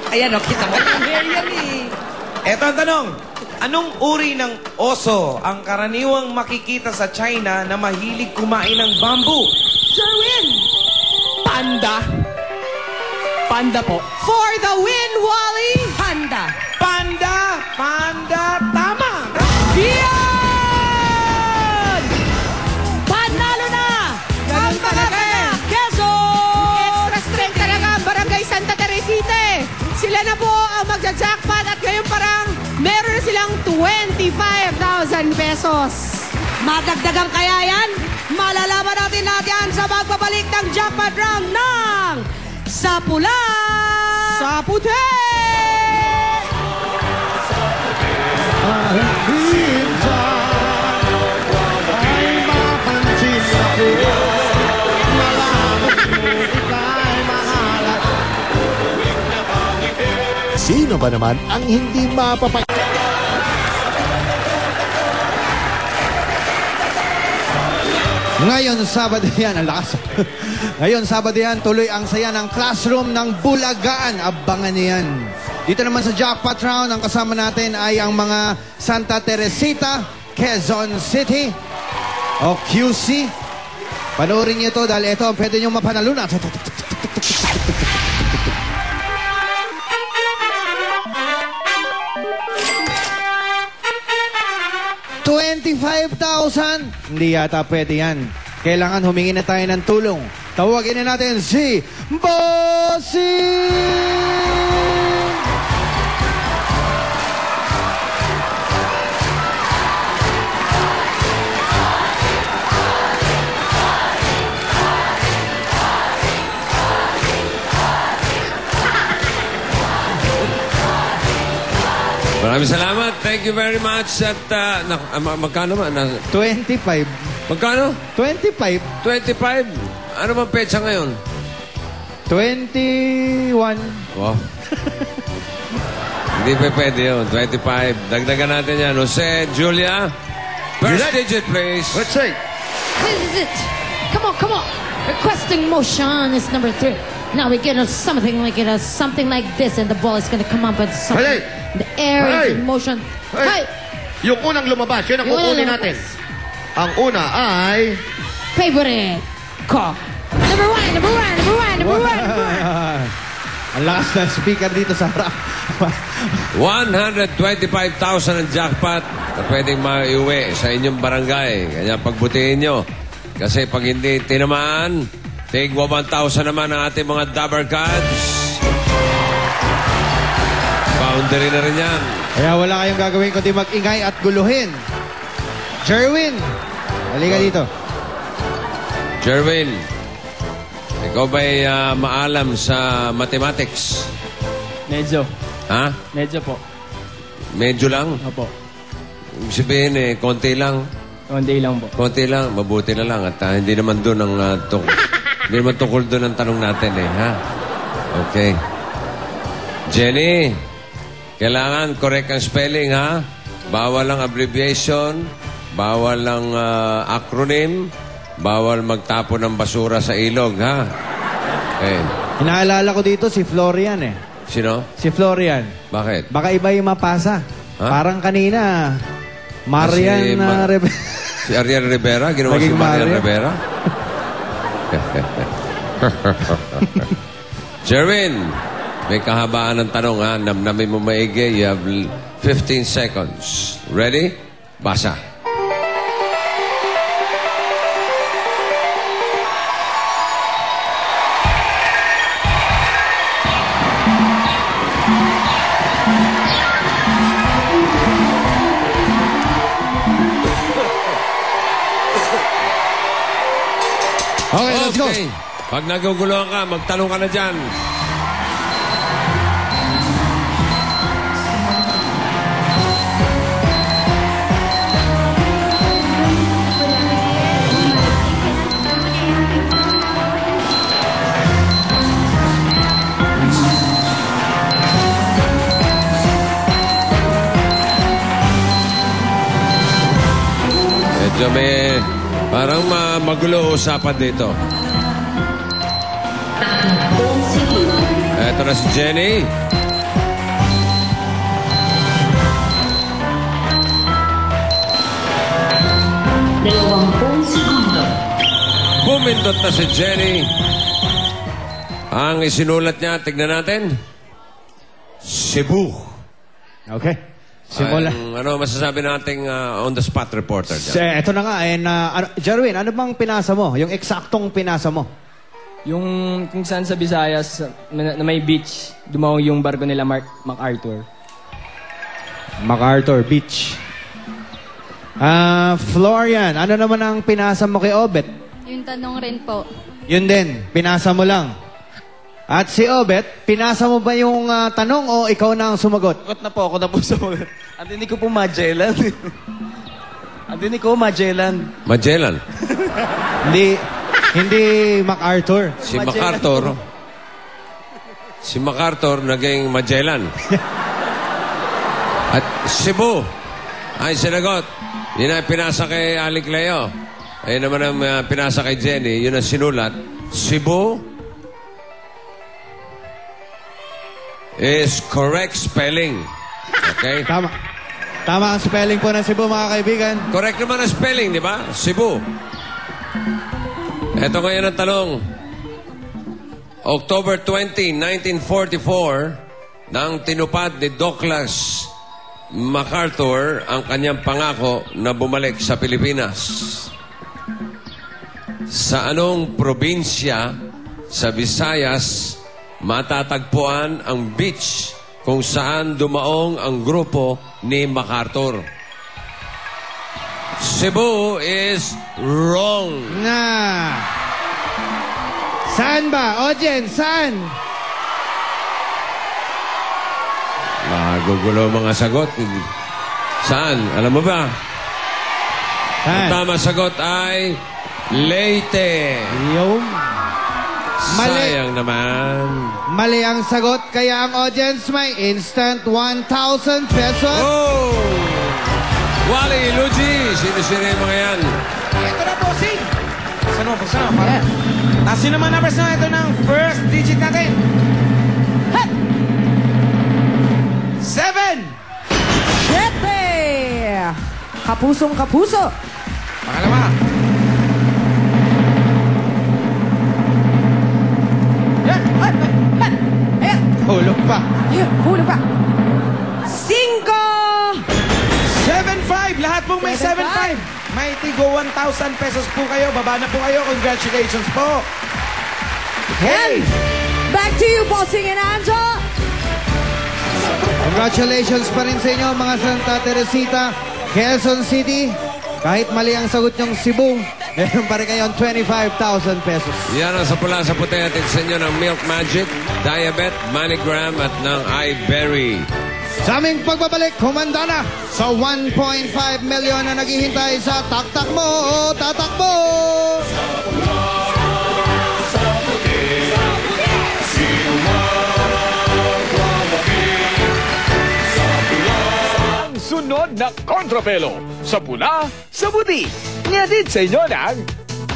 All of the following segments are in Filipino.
Ayan, o, kita mo. Hair yan eh. Eto ang tanong. Anong uri ng oso ang karaniwang makikita sa China na mahilig kumain ng bamboo? Sherwin! Panda. Panda po. For the win, Wally! Panda! Panda! Panda! Tama! Yan! Panalo na! Ang mga Quezon! Extra strength talaga ang Barangay Santa Teresita. Sila na po ang magja-jackpot at ngayon parang meron na silang 25,000 pesos. Madagdagan kaya yan? Malalaman natin yan sa magbabalik ng jackpot round ng Sa Pula! Sa Puti! Sino ba naman ang hindi mapapay... Ngayon, Sabado yan. Ang lakas. Ngayon, Sabado yan. Tuloy ang saya ng classroom ng Bulagaan. Abangan niyan. Dito naman sa jackpot round, ang kasama natin ay ang mga Santa Teresita, Quezon City, o QC. Panoorin niyo ito dahil ito ang pwede niyong mapanalunan. 25,000? Hindi yata pwede yan. Kailangan humingi na tayo ng tulong. Tawagin na natin si Bossing! Maraming salamat. Thank you very much. At magkano man? 25. Magkano? 25. 25? Ano bang petsa ngayon? 21. Wow. Hindi pa pwede yun. 25. Dagdagan natin yan. Jose, Julia. First digit, please. Let's say. This is it. Come on, come on. Requesting motion is number 3. Now we get something like something like this, and the ball is going to come up with something. Hey! The air is in motion. Hey! Yung unang lumabas, yun ang kukunin natin. Ang una ay... Favorite ko. Number 1, number 1, number 1, number 1, number 1. Ang lakas ng speaker dito sa harap. 125,000 ang jackpot na pwedeng maiuwi sa inyong barangay. Kanya pagbutihin nyo. Kasi pag hindi tinamaan, tigwa 1,000 naman ang ating mga Dabber Cards. Boundary na rin yan. Kaya wala kayong gagawin kundi mag-ingay at guluhin. Jerwin, halika dito. Jerwin, ikaw ba'y maalam sa mathematics? Medyo. Ha? Medyo po. Medyo lang? Opo. Ibig sabihin konti lang. Konti lang po. Konti lang, mabuti na lang. At hindi naman doon ang hindi naman tungkol doon ang tanong natin ha? Okay. Jenny, kailangan correct ang spelling ha? Bawal ang abbreviation, bawal ang acronym, bawal magtapon ng basura sa ilog ha? Okay. Inaalala ko dito si Florian eh. Sino? Si Florian. Bakit? Baka iba yung mapasa. Ha? Parang kanina, Marian Si Ariel Rivera? Ginawa si Marian Rivera? Jerwin, may kahabaan ng tanong ha. Namnamin mo maigi. You have 15 seconds. Ready? Basa. Okay, let's go. Pag naguguluhan ka, magtanong ka na dyan. Medyo may... Parang magulo usapan dito. Eto na si Jenny. 20 segundo. Bumindot na si Jenny. Ang isinulat niya, tignan natin. Cebu. Okay. Simula. Ano masasabi nating on-the-spot reporter dyan? Ito na nga. Jerwin, ano bang pinasa mo? Yung eksaktong pinasa mo? Yung kung saan sa Visayas na may beach, dumaw yung barko nila MacArthur. MacArthur Beach. Florian, ano naman ang pinasa mo kay Obet? Yung tanong rin po. Yun din, pinasa mo lang. At si Obet, pinasa mo ba yung tanong o ikaw na ang sumagot? Sagot na po, ako na po sumagot. Ang dinig ko po Magellan. Ang dinig ko Magellan. Magellan? Hindi MacArthur. Si MacArthur naging Magellan. At Cebu ay sinagot. Yun ang pinasa kay Alec Leo. Ayun naman ang pinasa kay Jenny. Yun ang sinulat. Cebu is correct spelling. Okay? Tama. Tama ang spelling po ng Cebu, mga kaibigan. Correct naman ang spelling, di ba? Cebu. Ito ngayon ang tanong. October 20, 1944, nang tinupad ni Douglas MacArthur ang kanyang pangako na bumalik sa Pilipinas. Sa anong probinsya sa Visayas matatagpuan ang beach kung saan dumaong ang grupo ni MacArthur? Cebu is wrong. Saan ba? Ojen, saan? Magugulo mga sagot. Saan? Alam mo ba? Ang tama sagot ay Leyte. Yung sayang naman. Mali ang sagot, kaya ang audience may instant 1,000 pesos. Oh! Wally, Luigi, sino-sino yung mga yan? Ito na, bossing. Buksan mo. Tasin naman numbers na ito ng first digit natin. 7. 7. Kapusong kapuso. Pangalawa. Hulog pa. Hulog pa. 5. 7-5. Lahat pong may 7-5. May tigo 1,000 pesos po kayo. Baba na po kayo. Congratulations po. Hey! Back to you, Bossing and Angel. Congratulations pa rin sa inyo, mga Santa Teresita, Quezon City. Kahit mali ang sagot nyong Cebu, meron pa rin kayong 25,000 pesos. Yan ang sa pula sa puti atin sa inyo ng Milk Magic, Diabet, Manigram at ng iBerry. Sa aming pagbabalik, kumanda na sa 1.5 million na naghihintay sa Taktak Mo, Tatakbo! Sunod na kontrapelo sa pula, sa puti. Ngatid sa inyo ng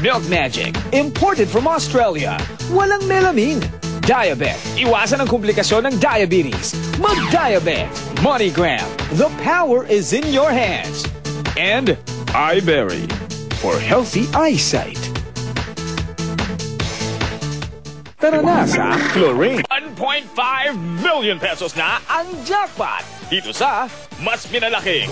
Milk Magic, imported from Australia. Walang melamine. Diabet, iwasan ang komplikasyon ng diabetes. Mag-Diabet. Moneygram, the power is in your hands. And iBerry, for healthy eyesight. Tara na sa Chlorine. 1.5 million pesos na ang jackpot. Dito sa mas pinalaking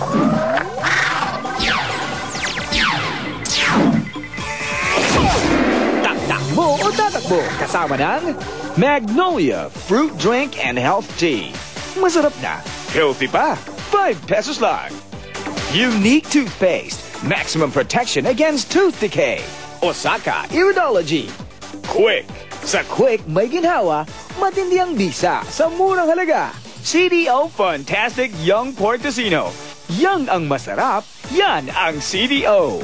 Taktakbo o Tatakbo kasama ng Magnolia Fruit Drink and Health Tea. Masarap na, healthy pa, 5 pesos lang. Unique Toothpaste, maximum protection against tooth decay. Osaka Iridology. Quick, sa Quick may ginhawa, matindi ang bisa sa murang halaga. CDO Fantastic Young Portosino. Young ang masarap, yan ang CDO.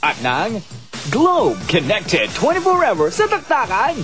At ng Globe Connected 24 Hours sa taktakan.